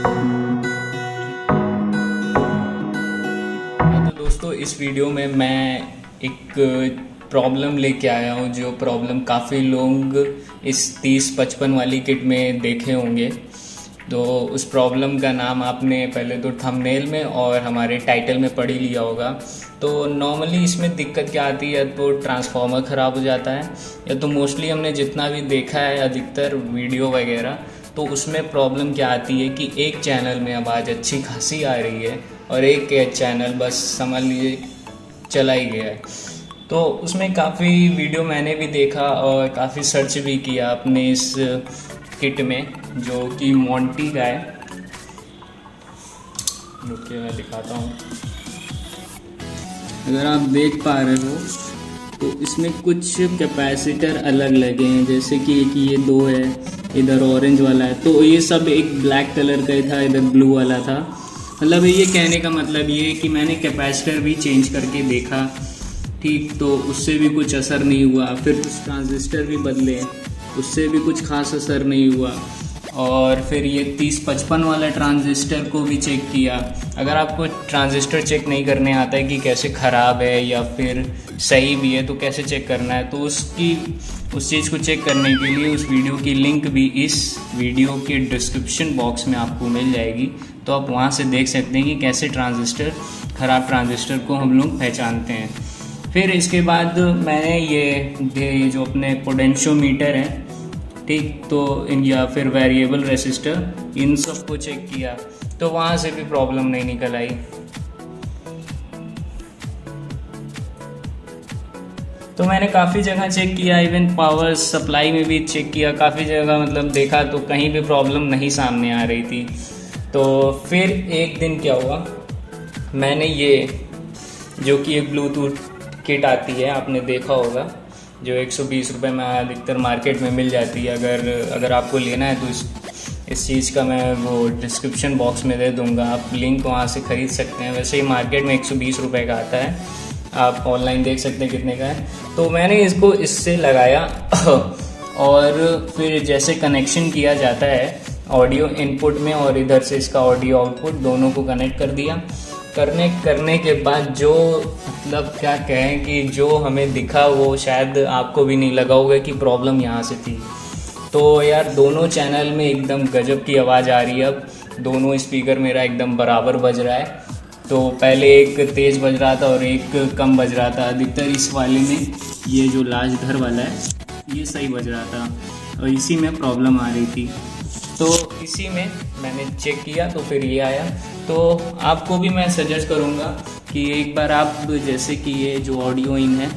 तो दोस्तों, इस वीडियो में मैं एक प्रॉब्लम लेके आया हूँ, जो प्रॉब्लम काफ़ी लोग इस 3055 वाली किट में देखे होंगे। तो उस प्रॉब्लम का नाम आपने पहले तो थंबनेल में और हमारे टाइटल में पढ़ ही लिया होगा। तो नॉर्मली इसमें दिक्कत क्या आती है, तो ट्रांसफार्मर ख़राब हो जाता है, या तो मोस्टली हमने जितना भी देखा है अधिकतर वीडियो वगैरह, तो उसमें प्रॉब्लम क्या आती है कि एक चैनल में आवाज़ अच्छी खासी आ रही है और एक चैनल बस समझ लीजिए चला ही गया है। तो उसमें काफ़ी वीडियो मैंने भी देखा और काफ़ी सर्च भी किया अपने इस किट में, जो कि मोंटी का है। रुकिए मैं दिखाता हूँ। अगर आप देख पा रहे हो तो इसमें कुछ कैपेसिटर अलग लगे हैं, जैसे कि एक ये दो है, इधर ऑरेंज वाला है, तो ये सब एक ब्लैक कलर का ही था, इधर ब्लू वाला था। मतलब ये कहने का मतलब ये है कि मैंने कैपेसिटर भी चेंज करके देखा, ठीक, तो उससे भी कुछ असर नहीं हुआ। फिर कुछ ट्रांजिस्टर भी बदले, उससे भी कुछ खास असर नहीं हुआ। और फिर ये 3055 वाला ट्रांजिस्टर को भी चेक किया। अगर आपको ट्रांजिस्टर चेक नहीं करने आता है कि कैसे ख़राब है या फिर सही भी है, तो कैसे चेक करना है, तो उस चीज़ को चेक करने के लिए उस वीडियो की लिंक भी इस वीडियो के डिस्क्रिप्शन बॉक्स में आपको मिल जाएगी। तो आप वहाँ से देख सकते हैं कि कैसे ख़राब ट्रांजिस्टर को हम लोग पहचानते हैं। फिर इसके बाद मैंने ये जो अपने पोटेंशियोमीटर है, ठीक, तो या फिर वेरिएबल रेसिस्टर, इन सब को चेक किया, तो वहाँ से भी प्रॉब्लम नहीं निकल आई। तो मैंने काफ़ी जगह चेक किया, इवन पावर सप्लाई में भी चेक किया, काफ़ी जगह मतलब देखा, तो कहीं भी प्रॉब्लम नहीं सामने आ रही थी। तो फिर एक दिन क्या हुआ, मैंने ये जो कि एक ब्लूटूथ किट आती है, आपने देखा होगा, जो 120 रुपये में अधिकतर मार्केट में मिल जाती है। अगर आपको लेना है तो इस चीज़ का मैं वो डिस्क्रिप्शन बॉक्स में दे दूँगा, आप लिंक वहाँ से ख़रीद सकते हैं। वैसे ही मार्केट में 120 रुपये का आता है, आप ऑनलाइन देख सकते हैं कितने का है। तो मैंने इसको इससे लगाया और फिर जैसे कनेक्शन किया जाता है ऑडियो इनपुट में और इधर से इसका ऑडियो आउटपुट, दोनों को कनेक्ट कर दिया। करने के बाद जो मतलब क्या कहें कि जो हमें दिखा वो शायद आपको भी नहीं लगा होगा कि प्रॉब्लम यहाँ से थी। तो यार दोनों चैनल में एकदम गजब की आवाज़ आ रही है। अब दोनों स्पीकर मेरा एकदम बराबर बज रहा है। तो पहले एक तेज़ बज रहा था और एक कम बज रहा था। अधिकतर इस वाले में ये जो लास्ट घर वाला है ये सही बज रहा था और इसी में प्रॉब्लम आ रही थी। तो इसी में मैंने चेक किया तो फिर ये आया। तो आपको भी मैं सजेस्ट करूँगा कि एक बार आप जैसे कि ये जो ऑडियो इन है,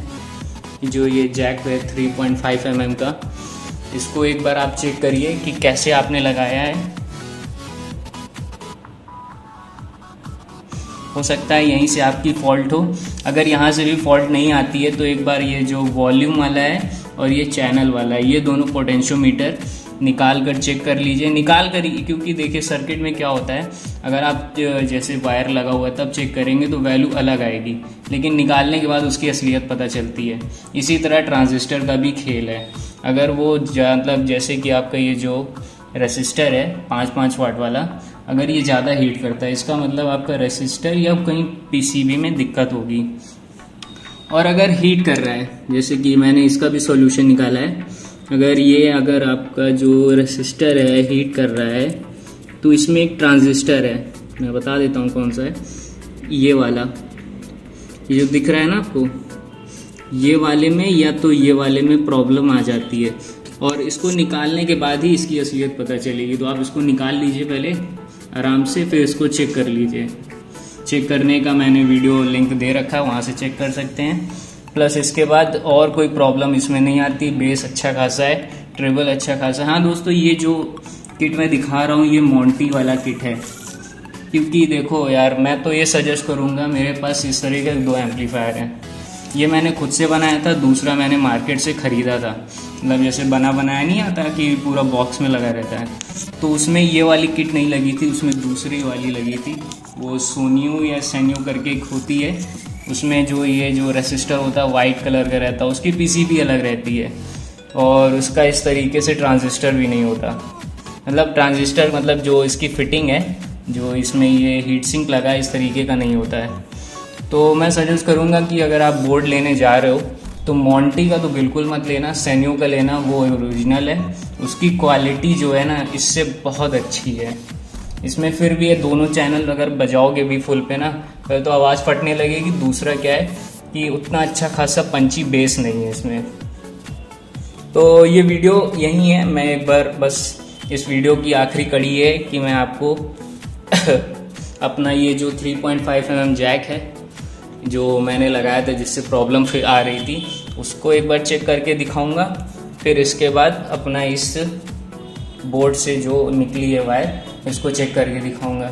जो ये जैक है 3.5 mm का, इसको एक बार आप चेक करिए कि कैसे आपने लगाया है। हो सकता है यहीं से आपकी फ़ॉल्ट हो। अगर यहाँ से भी फॉल्ट नहीं आती है तो एक बार ये जो वॉल्यूम वाला है और ये चैनल वाला है, ये दोनों पोटेंशियोमीटर निकाल कर चेक कर लीजिए। निकाल कर, क्योंकि देखिए सर्किट में क्या होता है, अगर आप जैसे वायर लगा हुआ है तब चेक करेंगे तो वैल्यू अलग आएगी, लेकिन निकालने के बाद उसकी असलियत पता चलती है। इसी तरह ट्रांजिस्टर का भी खेल है। अगर वो मतलब जैसे कि आपका ये जो रेसिस्टर है 5-5 वाट वाला, अगर ये ज़्यादा हीट करता है, इसका मतलब आपका रेसिस्टर या कहीं पीसीबी में दिक्कत होगी। और अगर हीट कर रहा है, जैसे कि मैंने इसका भी सॉल्यूशन निकाला है, अगर आपका जो रेसिस्टर है हीट कर रहा है तो इसमें एक ट्रांजिस्टर है, मैं बता देता हूँ कौन सा है, ये वाला, ये जो दिख रहा है ना आपको, ये वाले में या तो ये वाले में प्रॉब्लम आ जाती है और इसको निकालने के बाद ही इसकी असलियत पता चलेगी। तो आप इसको निकाल लीजिए पहले आराम से, फिर इसको चेक कर लीजिए। चेक करने का मैंने वीडियो लिंक दे रखा है, वहाँ से चेक कर सकते हैं। प्लस इसके बाद और कोई प्रॉब्लम इसमें नहीं आती। बेस अच्छा खासा है, ट्रेबल अच्छा खासा। हाँ दोस्तों, ये जो किट मैं दिखा रहा हूँ ये मोंटी वाला किट है, क्योंकि देखो यार मैं तो ये सजेस्ट करूँगा, मेरे पास इस तरह के 2 एम्पलीफायर हैं। ये मैंने खुद से बनाया था, दूसरा मैंने मार्केट से ख़रीदा था। मतलब जैसे बनाया नहीं आता कि पूरा बॉक्स में लगा रहता है, तो उसमें ये वाली किट नहीं लगी थी, उसमें दूसरी वाली लगी थी। वो सोनियो या सैनियो करके एक होती है, उसमें जो ये जो रेसिस्टर होता है वाइट कलर का रहता है, उसकी पीसीबी अलग रहती है और उसका इस तरीके से ट्रांजिस्टर भी नहीं होता। मतलब ट्रांजिस्टर मतलब जो इसकी फिटिंग है, जो इसमें ये हीट सिंक लगा है, इस तरीके का नहीं होता है। तो मैं सजेस्ट करूँगा कि अगर आप बोर्ड लेने जा रहे हो तो मोंटी का तो बिल्कुल मत लेना, सेन्यो का लेना, वो ओरिजिनल है। उसकी क्वालिटी जो है ना इससे बहुत अच्छी है। इसमें फिर भी ये दोनों चैनल अगर बजाओगे भी फुल पे ना, पहले तो आवाज़ फटने लगेगी, दूसरा क्या है कि उतना अच्छा खासा पंची बेस नहीं है इसमें। तो ये वीडियो यही है। मैं एक बार बस इस वीडियो की आखिरी कड़ी है कि मैं आपको अपना ये जो 3.5 mm जैक है जो मैंने लगाया था जिससे प्रॉब्लम फिर आ रही थी, उसको एक बार चेक करके दिखाऊंगा। फिर इसके बाद अपना इस बोर्ड से जो निकली है वायर इसको चेक करके दिखाऊंगा।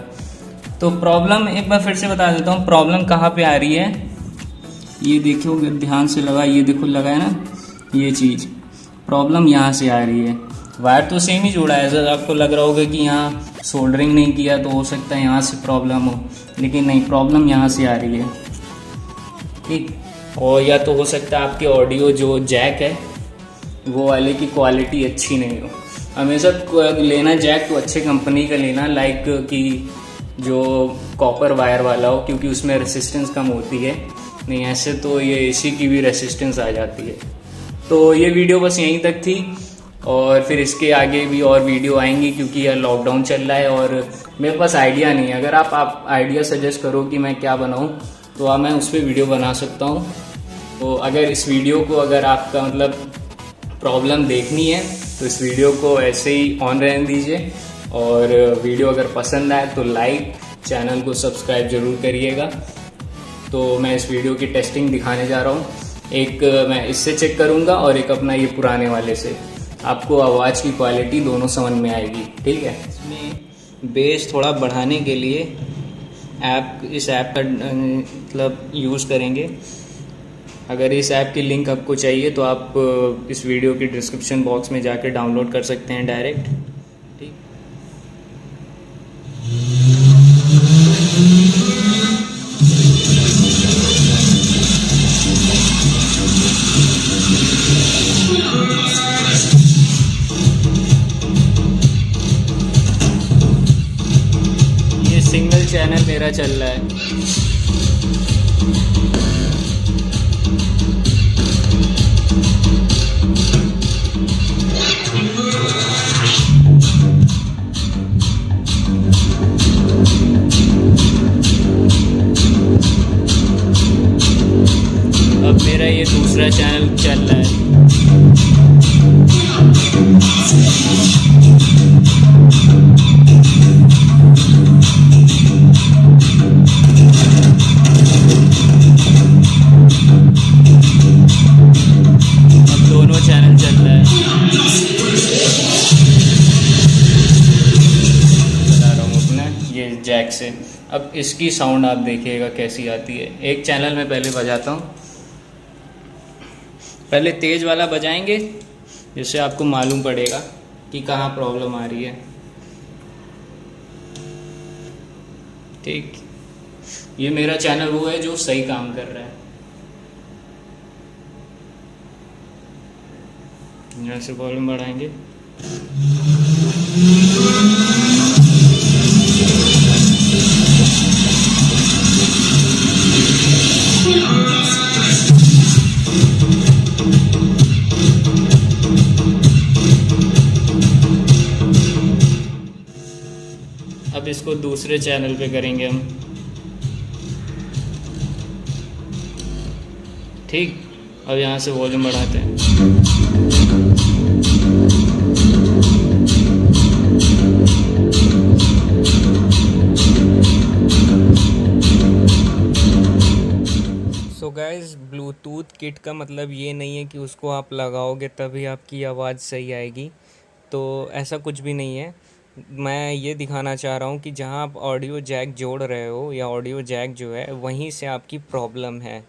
तो प्रॉब्लम एक बार फिर से बता देता हूँ, प्रॉब्लम कहाँ पे आ रही है। ये देखो ध्यान से लगा, ये देखो लगा है ना, ये चीज़ प्रॉब्लम यहाँ से आ रही है। वायर तो सेम ही जोड़ा है, सर आपको लग रहा होगा कि यहाँ सोल्डरिंग नहीं किया तो हो सकता है यहाँ से प्रॉब्लम हो, लेकिन नहीं, प्रॉब्लम यहाँ से आ रही है। ठीक, और या तो हो सकता है आपके ऑडियो जो जैक है वो वाले की क्वालिटी अच्छी नहीं हो। हमेशा लेना जैक तो अच्छे कंपनी का लेना, लाइक कि जो कॉपर वायर वाला हो, क्योंकि उसमें रेसिस्टेंस कम होती है। नहीं ऐसे तो ये एसी की भी रेसिस्टेंस आ जाती है। तो ये वीडियो बस यहीं तक थी, और फिर इसके आगे भी और वीडियो आएंगी क्योंकि यह लॉकडाउन चल रहा है और मेरे पास आइडिया नहीं है। अगर आप आइडिया सजेस्ट करो कि मैं क्या बनाऊं तो मैं उस पर वीडियो बना सकता हूं। तो अगर इस वीडियो को अगर आपका मतलब प्रॉब्लम देखनी है तो इस वीडियो को ऐसे ही ऑन रहने दीजिए, और वीडियो अगर पसंद आए तो लाइक, चैनल को सब्सक्राइब जरूर करिएगा। तो मैं इस वीडियो की टेस्टिंग दिखाने जा रहा हूँ। एक मैं इससे चेक करूँगा और एक अपना ये पुराने वाले से। आपको आवाज़ की क्वालिटी दोनों समझ में आएगी। ठीक है, इसमें बेस थोड़ा बढ़ाने के लिए इस ऐप का मतलब यूज़ करेंगे। अगर इस ऐप की लिंक आपको चाहिए तो आप इस वीडियो की डिस्क्रिप्शन बॉक्स में जाकर डाउनलोड कर सकते हैं डायरेक्ट। ठीक, ये सिंगल चैनल मेरा चल रहा है। अब मेरा ये दूसरा चैनल चल रहा है। अब दोनों चैनल चल रहा है। चला रहा हूँ अपना ये जैक से। अब इसकी साउंड आप देखिएगा कैसी आती है। एक चैनल में पहले बजाता हूँ, पहले तेज़ वाला बजाएंगे जिससे आपको मालूम पड़ेगा कि कहाँ प्रॉब्लम आ रही है। ठीक, ये मेरा चैनल वो है जो सही काम कर रहा है। यहाँ से वॉल्यूम बढ़ाएंगे। अब इसको दूसरे चैनल पे करेंगे हम। ठीक, अब यहाँ से वॉल्यूम बढ़ाते हैं। सो गाइस, ब्लूटूथ किट का मतलब ये नहीं है कि उसको आप लगाओगे तभी आपकी आवाज़ सही आएगी। तो ऐसा कुछ भी नहीं है। मैं ये दिखाना चाह रहा हूँ कि जहाँ आप ऑडियो जैक जोड़ रहे हो या ऑडियो जैक जो है वहीं से आपकी प्रॉब्लम है,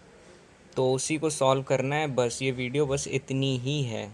तो उसी को सॉल्व करना है बस। ये वीडियो बस इतनी ही है।